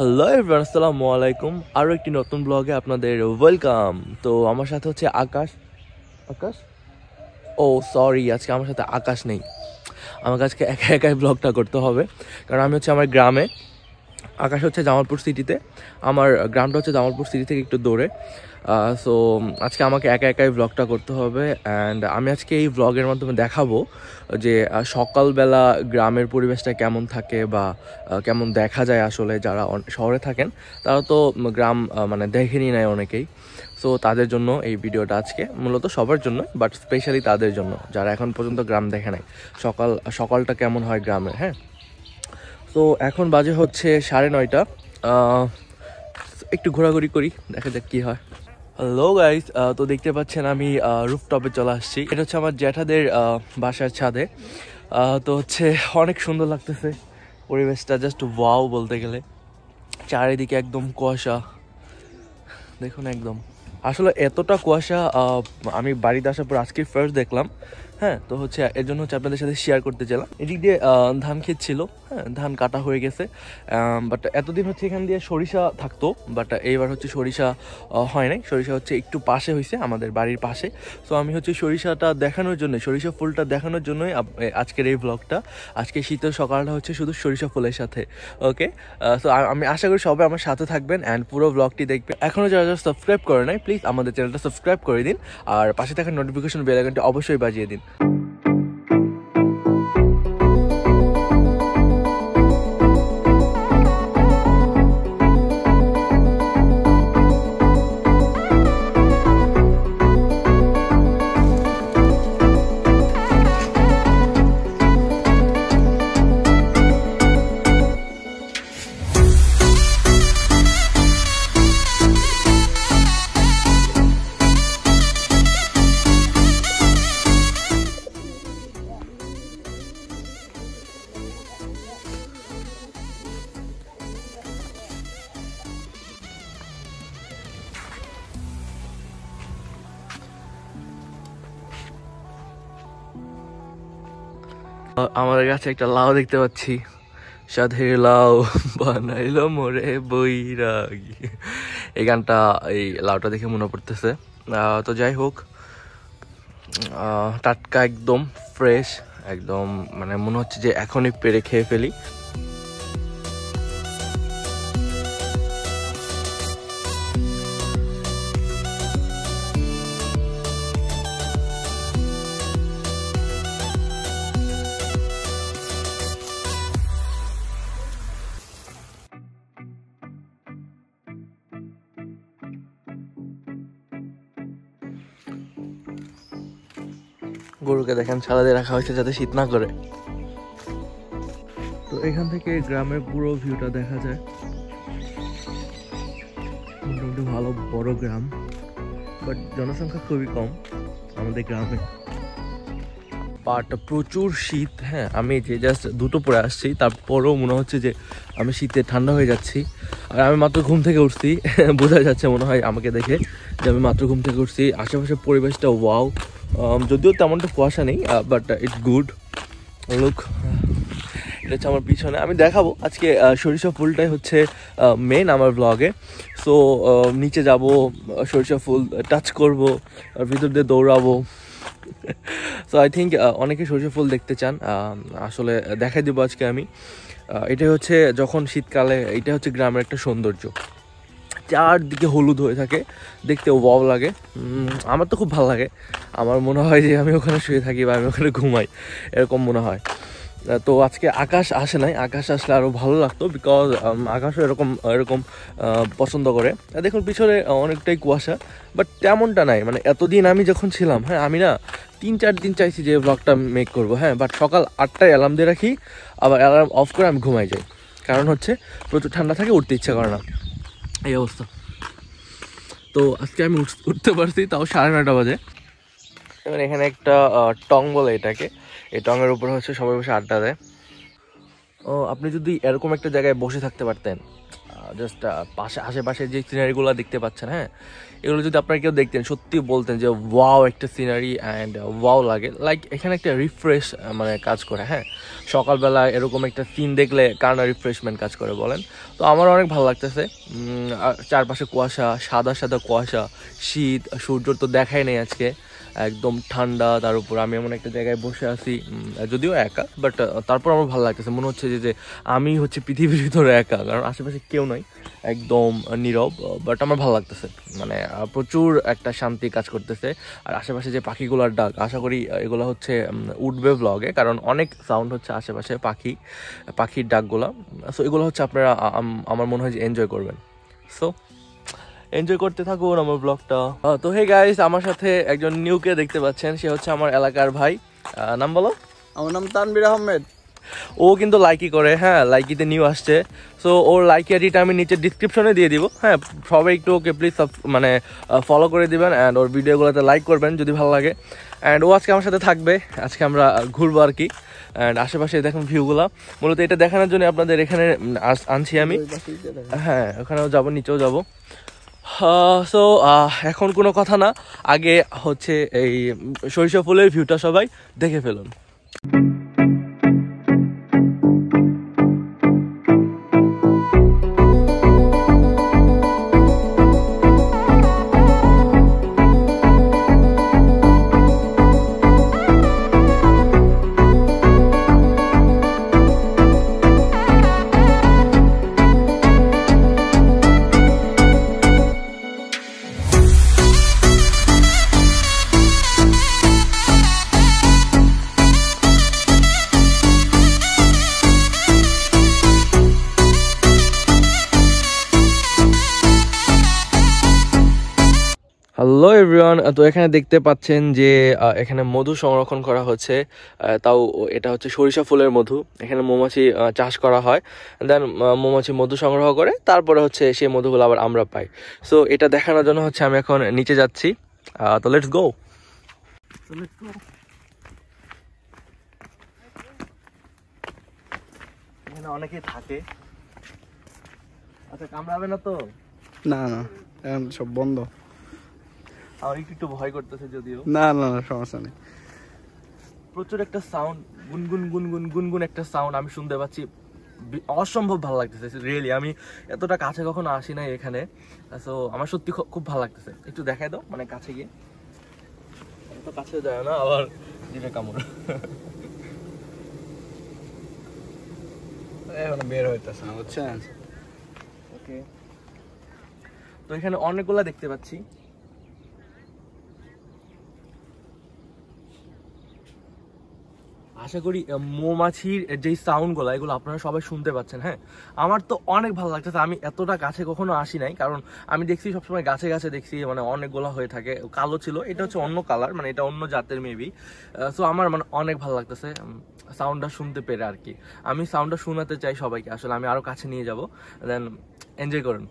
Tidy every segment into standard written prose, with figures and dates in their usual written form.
Hello everyone, আসসালামু আলাইকুম। আরও একটি নতুন ব্লগে আপনাদের ওয়েলকাম। তো আমার সাথে হচ্ছে আকাশ। আকাশ ও সরি, আজকে আমার সাথে আকাশ নেই। আমাকে আজকে একা একাই ব্লগটা করতে হবে, কারণ আমি হচ্ছে আমার গ্রামে। আকাশ হচ্ছে জামালপুর সিটিতে। আমার গ্রামটা হচ্ছে জামালপুর সিটি থেকে একটু দূরে। সো আজকে আমাকে একা একাই ব্লগটা করতে হবে। অ্যান্ড আমি আজকে এই ব্লগের মাধ্যমে দেখাবো যে সকালবেলা গ্রামের পরিবেশটা কেমন থাকে বা কেমন দেখা যায়। আসলে যারা শহরে থাকেন তারা তো গ্রাম মানে দেখেনি নাই অনেকেই। সো তাদের জন্য এই ভিডিওটা আজকে, মূলত সবার জন্য, বাট স্পেশালি তাদের জন্য যারা এখন পর্যন্ত গ্রাম দেখে নাই। সকালটা কেমন হয় গ্রামে। হ্যাঁ, তো এখন বাজে হচ্ছে 9:30। একটু ঘোরাঘুরি করি, দেখা যাক কি হয়। হ্যালো গাইস, তো দেখতে পাচ্ছেন আমি রুফটপে চলে আসছি। এটা হচ্ছে আমার জ্যাঠাদের বাসার ছাদে। তো হচ্ছে অনেক সুন্দর লাগতেছে পরিবেশটা, জাস্ট ওয়াও বলতে গেলে। চারিদিকে একদম কুয়াশা, দেখুন একদম। আসলে এতটা কুয়াশা আমি বাড়িতে আসার পর আজকে ফার্স্ট দেখলাম। হ্যাঁ, তো হচ্ছে এর জন্য হচ্ছে আপনাদের সাথে শেয়ার করতে চাইলাম। এদিক দিয়ে ধান ক্ষেত ছিল, হ্যাঁ ধান কাটা হয়ে গেছে। বাট এতদিন হচ্ছে এখান দিয়ে সরিষা থাকতো, বাট এইবার হচ্ছে সরিষা হয় নাই। সরিষা হচ্ছে একটু পাশে হয়েছে, আমাদের বাড়ির পাশে। সো আমি হচ্ছে সরিষাটা দেখানোর জন্য, সরিষা ফুলটা দেখানোর জন্যই আজকের এই ব্লগটা। আজকে শীতের সকালটা হচ্ছে শুধু সরিষা ফুলের সাথে। ওকে, সো আমি আশা করি সবাই আমার সাথে থাকবেন অ্যান্ড পুরো ব্লগটি দেখবেন। এখনও যারা যারা সাবস্ক্রাইব করে নাই, প্লিজ আমাদের চ্যানেলটা সাবস্ক্রাইব করে দিন, আর পাশে থাকা নোটিফিকেশন বেল আইকনটি অবশ্যই বাজিয়ে দিন। আমাদের কাছে একটা লাউ দেখতে পাচ্ছি, সাধের লাউ বানাইলো মোরে বৈরাগী। এই গানটা, এই লাউটা দেখে মনে পড়তেছে। তো যাই হোক, টাটকা একদম ফ্রেশ, একদম মানে মনে হচ্ছে যে এখনই পেরে খেয়ে ফেলি। গরুকে দেখেন ছাদা দিয়ে রাখা হয়েছে যাতে শীত না করে। তো এখান থেকে গ্রামের পুরো ভিউটা দেখা যায়। মোটামুটি ভালো বড় গ্রাম, বাট জনসংখ্যা খুবই কম আমাদের গ্রামে। বাট প্রচুর শীত। হ্যাঁ, আমি যে জাস্ট দুটো পরে আসছি, তারপরেও মনে হচ্ছে যে আমি শীতে ঠান্ডা হয়ে যাচ্ছি। আর আমি মাত্র ঘুম থেকে উঠছি, বোঝা যাচ্ছে মনে হয় আমাকে দেখে যে আমি মাত্র ঘুম থেকে উঠছি। আশেপাশের পরিবেশটা ওয়াও। যদিও তেমনটা কুয়াশা নেই, বাট ইটস গুড লুক। এটা হচ্ছে আমার পিছনে, আমি দেখাবো আজকে সরিষা ফুলটাই হচ্ছে মেন আমার ব্লগে। সো নিচে যাব, সরিষা ফুল টাচ করব, আর ভিতর দিয়ে দৌড়াবো। সো আই থিঙ্ক অনেকে সরিষা ফুল দেখতে চান। আসলে দেখাই দেবো আজকে আমি। এটাই হচ্ছে যখন শীতকালে, এটা হচ্ছে গ্রামের একটা সৌন্দর্য। চারদিকে হলুদ হয়ে থাকে, দেখতে ওয়াও লাগে। আমার তো খুব ভালো লাগে। আমার মনে হয় যে আমি ওখানে শুয়ে থাকি বা আমি ওখানে ঘুমাই, এরকম মনে হয়। তো আজকে আকাশ আসে নাই, আকাশ আসলে আরও ভালো লাগতো, বিকজ আকাশও এরকম এরকম পছন্দ করে। দেখুন পিছনে অনেকটাই কুয়াশা, বাট তেমনটা নাই। মানে এতদিন আমি যখন ছিলাম, হ্যাঁ আমি না 3-4 দিন চাইছি যে ব্লগটা মেক করবো। হ্যাঁ, বাট সকাল 8টায় অ্যালার্ম দিয়ে রাখি, আবার অ্যালার্ম অফ করে আমি ঘুমাই যাই। কারণ হচ্ছে প্রচুর ঠান্ডা থাকে, উঠতে ইচ্ছা করে না, এই অবস্থা। তো আজকে আমি উঠতে পারছি, তাও 9:30 বাজে। এবার এখানে একটা টং বলে এটাকে, এই টঙের উপরে হচ্ছে সবাই বসে আড্ডা দেয়। ও, আপনি যদি এরকম একটা জায়গায় বসে থাকতে পারতেন, জাস্ট আশেপাশে যে সিনারিগুলো দেখতে পাচ্ছেন, হ্যাঁ, এগুলো যদি আপনারা কেউ দেখতেন সত্যি বলতেন যে ওয়াও একটা সিনারি অ্যান্ড ওয়াও লাগে, লাইক এখানে একটা রিফ্রেশ মানে কাজ করে। হ্যাঁ, সকালবেলা এরকম একটা সিন দেখলে কার না রিফ্রেশমেন্ট কাজ করে বলেন। তো আমার অনেক ভালো লাগতেছে। চারপাশে কুয়াশা, সাদা সাদা কুয়াশা, শীত, সূর্য তো দেখাই নেই আজকে, একদম ঠান্ডা। তার উপর আমি এমন একটা জায়গায় বসে আছি, যদিও একা, বাট তারপর আমার ভালো লাগতেছে। মনে হচ্ছে যে আমি হচ্ছে পৃথিবীর ভিতরে একা, কারণ আশেপাশে কেউ নাই, একদম নীরব। বাট আমার ভালো লাগতেছে, মানে প্রচুর একটা শান্তি কাজ করতেছে। আর আশেপাশে যে পাখিগুলোর ডাক, আশা করি এগুলো হচ্ছে উঠবে ব্লগে, কারণ অনেক সাউন্ড হচ্ছে আশেপাশে পাখির ডাকগুলো। সো এগুলো হচ্ছে আপনারা আমার মনে হয় যে এনজয় করবেন। সো এনজয় করতে থাকুন আমার ব্লগটা। তো হে গাইস, আমার সাথে একজন নিউকে দেখতে পাচ্ছেন, সে হচ্ছে আমার এলাকার ভাই। নাম বলো। আমার নাম তানভীর আহমেদ। ও কিন্তু লাইকি করে, হ্যাঁ, লাইকিতে নিউ আসছে। সো ওর লাইকি আইডিটা আমি নিচে ডিসক্রিপশনে দিয়ে দিব। হ্যাঁ, সবাই একটু ওকে প্লিজ মানে ফলো করে দিবেন অ্যান্ড ওর ভিডিওগুলোতে লাইক করবেন যদি ভালো লাগে। অ্যান্ড ও আজকে আমার সাথে থাকবে, আজকে আমরা ঘুরবো আর কি। অ্যান্ড আশেপাশে দেখুন ভিউগুলো, মূলত এটা দেখানোর জন্য আপনাদের এখানে আনছি আমি। হ্যাঁ, ওখানেও যাবো, নিচেও যাবো। সো এখন কোনো কথা না, আগে হচ্ছে এই সরিষা ফুলের ভিউটা সবাই দেখে ফেলুন। হ্যালো এভরিওয়ান, তো এখানে দেখতে পাচ্ছেন যে এখানে মধু সংরক্ষণ করা হচ্ছে। তাও এটা হচ্ছে সরিষা ফুলের মধু। এখানে মৌমাছি চাষ করা হয়, দেন মৌমাছি মধু সংগ্রহ করে, তারপরে হচ্ছে সেই মধুগুলো আবার আমরা পাই। সো এটা দেখানোর জন্য হচ্ছে আমি এখন নিচে যাচ্ছি। তো লেটস গো। এখানে অনেকেই থাকে। আচ্ছা, কামড়াবে না তো? না না, এখন সব বন্ধ। আমার একটু ভয় করতেছে যদিও। না না না, সমস্যা নেই। প্রচুর একটা সাউন্ড, গুনগুন গুনগুন গুনগুন একটা সাউন্ড আমি শুনতে পাচ্ছি, অসম্ভব ভালো লাগতেছে রিয়েলি। আমি এতটা কাছে কখনো আসি নাই এখানে। সো আমার সত্যি খুব ভালো লাগতেছে। একটু দেখাই দাও, মানে কাছে গিয়ে। এত কাছে যায় না, আবার দিবে কামড়। এখন বের হইতেছে না, বুঝছেন? ওকে, তো এখানে অনেকগুলা দেখতে পাচ্ছি। আশা করি মৌমাছির যে সাউন্ডগুলো, এগুলো আপনারা সবাই শুনতে পাচ্ছেন। হ্যাঁ, আমার তো অনেক ভালো লাগতেছে। আমি এতটা কাছে কখনো আসি নাই, কারণ আমি দেখছি সবসময় গাছে গাছে দেখছি, মানে অনেকগুলো হয়ে থাকে। কালো ছিল, এটা হচ্ছে অন্য কালার, মানে এটা অন্য জাতের মেবি। সো আমার মানে অনেক ভালো লাগতেছে সাউন্ডটা শুনতে পেরে আর কি। আমি সাউন্ডটা শোনাতে চাই সবাইকে, আসলে আমি আরো কাছে নিয়ে যাব, দেন এনজয় করুন।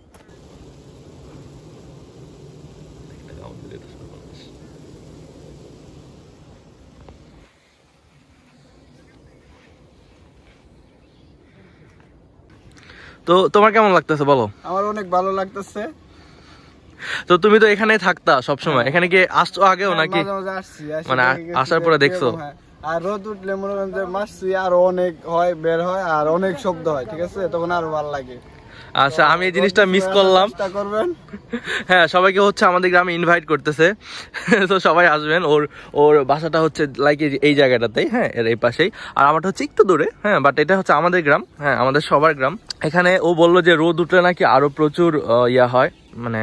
তো তোমার কেমন লাগতেছে বলো? আমার অনেক ভালো লাগতেছে। তো তুমি তো এখানে থাকতা সবসময়, এখানে কি আসছো আগেও নাকি? মানে আসার পরে দেখছো? আর রোদ উঠলে মনে করেন যে মাছি আরো অনেক হয়, বের হয়, আর অনেক শব্দ হয়, ঠিক আছে? তখন আরো ভালো লাগে। আচ্ছা, আমি এই জিনিসটা মিস করলাম। হ্যাঁ, সবাইকে হচ্ছে আমাদের গ্রামে ইনভাইট করতেছে, তো সবাই আসবেন। ওর বাসাটা হচ্ছে লাইক এই জায়গাটাতেই, হ্যাঁ, এর এই পাশেই। আর আমারটা হচ্ছে একটু দূরে, হ্যাঁ, বাট এটা হচ্ছে আমাদের গ্রাম, হ্যাঁ, আমাদের সবার গ্রাম। এখানে ও বললো যে রোদ উঠলে নাকি আরো প্রচুর ইয়া হয়, মানে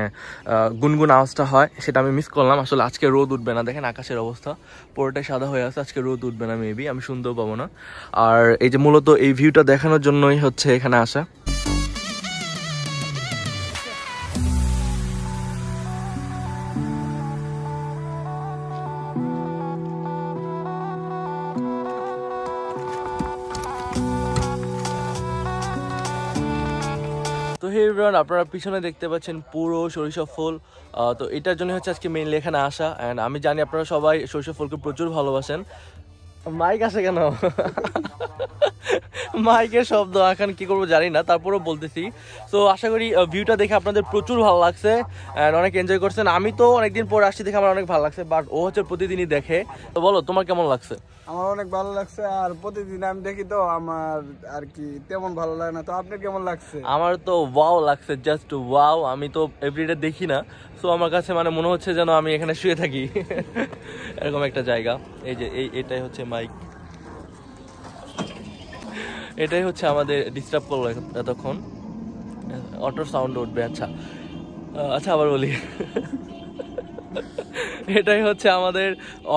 গুনগুন আওয়াজটা হয়। সেটা আমি মিস করলাম। আসলে আজকে রোদ উঠবে না, দেখেন আকাশের অবস্থা পুরোটাই সাদা হয়ে আছে। আজকে রোদ উঠবে না মেবি, আমি শুনতেও পাবো না। আর এই যে মূলত এই ভিউটা দেখানোর জন্যই হচ্ছে এখানে আসা। তো হে এভরিওয়ান, আপনারা পিছনে দেখতে পাচ্ছেন পুরো সরিষা ফুল। তো এটার জন্য হচ্ছে আজকে মেইনলি এখানে আসা। অ্যান্ড আমি জানি আপনারা সবাই সরিষা ফুলকে প্রচুর ভালোবাসেন। মাইক আসে কেন? মাইকের শব্দ এখন কি করবো জানি না, তারপরেও বলতেছি। তো আশা করি ভিউটা দেখে আপনাদের প্রচুর ভালো লাগছে অ্যান্ড অনেক এনজয় করছেন। আমি তো অনেকদিন পর আসছি দেখে আমার অনেক ভালো লাগছে, বাট ও হচ্ছে প্রতিদিনই দেখে। তো বলো তোমার কেমন লাগছে? আমার অনেক ভালো লাগছে, আর প্রতিদিন আমি দেখি তো আমার আর কি তেমন ভালো লাগে না। তো আপনার কেমন লাগছে? আমার তো ওয়াও লাগছে, জাস্ট ওয়াও। আমি তো এভরিডে দেখি না, সো আমার কাছে মানে মনে হচ্ছে যেন আমি এখানে শুয়ে থাকি। এরকম একটা জায়গা। এই যে এটাই হচ্ছে মাইক, এটাই হচ্ছে আমাদের ডিস্টার্ব করলো এতক্ষণ। অটো সাউন্ড উঠবে। আচ্ছা আচ্ছা আবার বলি, এটাই হচ্ছে আমাদের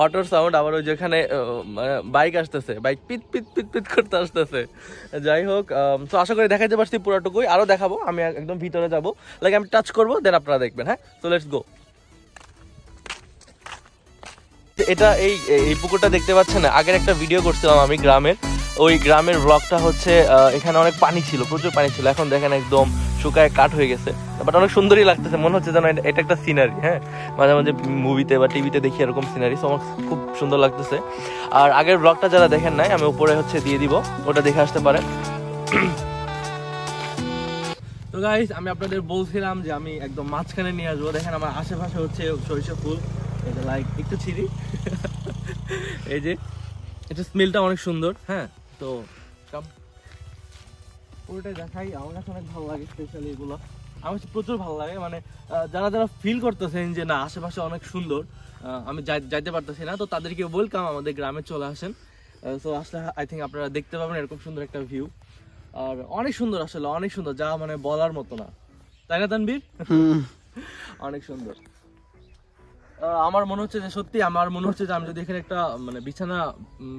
অটোর সাউন্ড। আবার ওই যেখানে বাইক আসতেছে, বাইক পিট পিট পিট পিট করতে আসতেছে। যাই হোক, তো আশা করি দেখাতে পারছি পুরোটুকুই, আরো দেখাবো। আমি একদম ভিতরে যাবো, লাইক আমি টাচ করবো, দেন আপনারা দেখবেন। হ্যাঁ, তো লেটস গো। এটা এই পুকুরটা দেখতে পাচ্ছেন, আগের একটা ভিডিও করছিলাম আমি গ্রামের। ওই গ্রামের ব্লগটা হচ্ছে এখানে অনেক পানি ছিল, প্রচুর পানি ছিল। এখন দেখেন একদম শুকায় কাঠ হয়ে গেছে, বাট অনেক সুন্দরই লাগতেছে। মনে হচ্ছে যেন এটা একটা সিনারি। হ্যাঁ, মাঝে মাঝে মুভিতে বা টিভিতে দেখি এরকম সিনারি, আমার খুব সুন্দর লাগতেছে। আর আগের ব্লগটা যারা দেখেন নাই, আমি উপরে হচ্ছে দিয়ে দিব, ওটা দেখে আসতে পারেন। তো গাইস, আমি আপনাদের বলছিলাম যে আমি একদম মাঝখানে নিয়ে আসবো। দেখেন আমার আশেপাশে হচ্ছে সরিষা ফুল, এটা লাইক একটু ছিঁড়ি। এই যে এটা স্মেলটা অনেক সুন্দর। হ্যাঁ, তো পুরোটাই দেখাই। আমার কাছে অনেক ভালো লাগে, স্পেশালি এগুলো আমার কাছে প্রচুর ভালো লাগে। মানে যারা যারা ফিল করতেছেন যে না আশেপাশে অনেক সুন্দর, আমি যাইতে পারতেছি না, তো তাদেরকে ওয়েলকাম, আমাদের গ্রামে চলে আসেন। সো আসলে আই থিঙ্ক আপনারা দেখতে পাবেন এরকম সুন্দর একটা ভিউ। আর অনেক সুন্দর, আসলে অনেক সুন্দর, যা মানে বলার মতো না, তাই না তানবীর? অনেক সুন্দর। আমার মনে হচ্ছে যে সত্যি, আমার মনে হচ্ছে যে আমি যদি এখানে একটা মানে বিছানা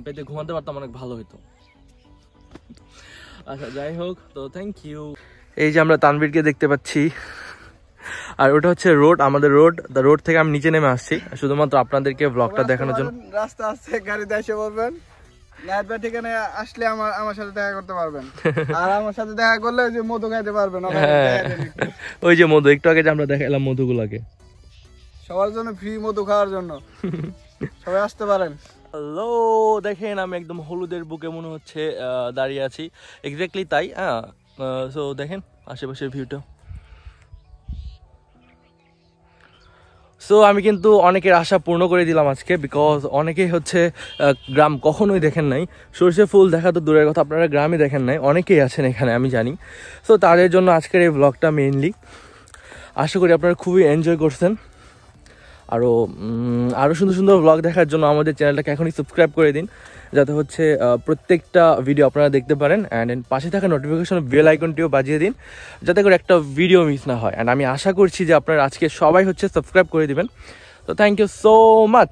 পেতে ঘুমাতে পারতাম, অনেক ভালো হতো। আচ্ছা যাই হোক, তো থ্যাংক ইউ। এই যে আমরা তানবীরকে দেখতে পাচ্ছি, আর ওটা হচ্ছে রোড, আমাদের রোড। দ্য রোড থেকে আমি নিচে নেমে আসছি শুধুমাত্র আপনাদেরকে ব্লগটা দেখানোর জন্য। রাস্তা আছে, গাড়িতে এসে বলবেন, নাইটবার ঠিকানা আসলে আমার সাথে দেখা করতে পারবেন। আর আমার সাথে দেখা করলে ওই যে মধু খাইতে পারবেন। ওই যে মধু, একটু আগে যে আমরা দেখালাম মধুগুলাকে, সবার জন্য ফ্রি মধু খাওয়ার জন্য সবাই আসতে পারেন। হ্যালো, দেখেন আমি একদম হলুদের বুকে মনে হচ্ছে দাঁড়িয়ে আছি, এক্স্যাক্টলি তাই। হ্যাঁ, সো দেখেন আশেপাশের ভিউটা। সো আমি কিন্তু অনেকের আশা পূর্ণ করে দিলাম আজকে, বিকজ অনেকেই হচ্ছে গ্রাম কখনোই দেখেন নাই। সরষে ফুল দেখা তো দূরের কথা, আপনারা গ্রামে দেখেন নাই, অনেকেই আছেন এখানে আমি জানি। সো তাদের জন্য আজকের এই ব্লগটা মেইনলি। আশা করি আপনারা খুবই এনজয় করছেন। আরও সুন্দর সুন্দর ব্লগ দেখার জন্য আমাদের চ্যানেলটাকে এখনই সাবস্ক্রাইব করে দিন, যাতে হচ্ছে প্রত্যেকটা ভিডিও আপনারা দেখতে পারেন। অ্যান্ড পাশে থাকা নোটিফিকেশন বেল আইকনটিও বাজিয়ে দিন, যাতে করে একটা ভিডিও মিস না হয়। অ্যান্ড আমি আশা করছি যে আপনারা আজকে সবাই হচ্ছে সাবস্ক্রাইব করে দিবেন। তো থ্যাংক ইউ সো মাচ।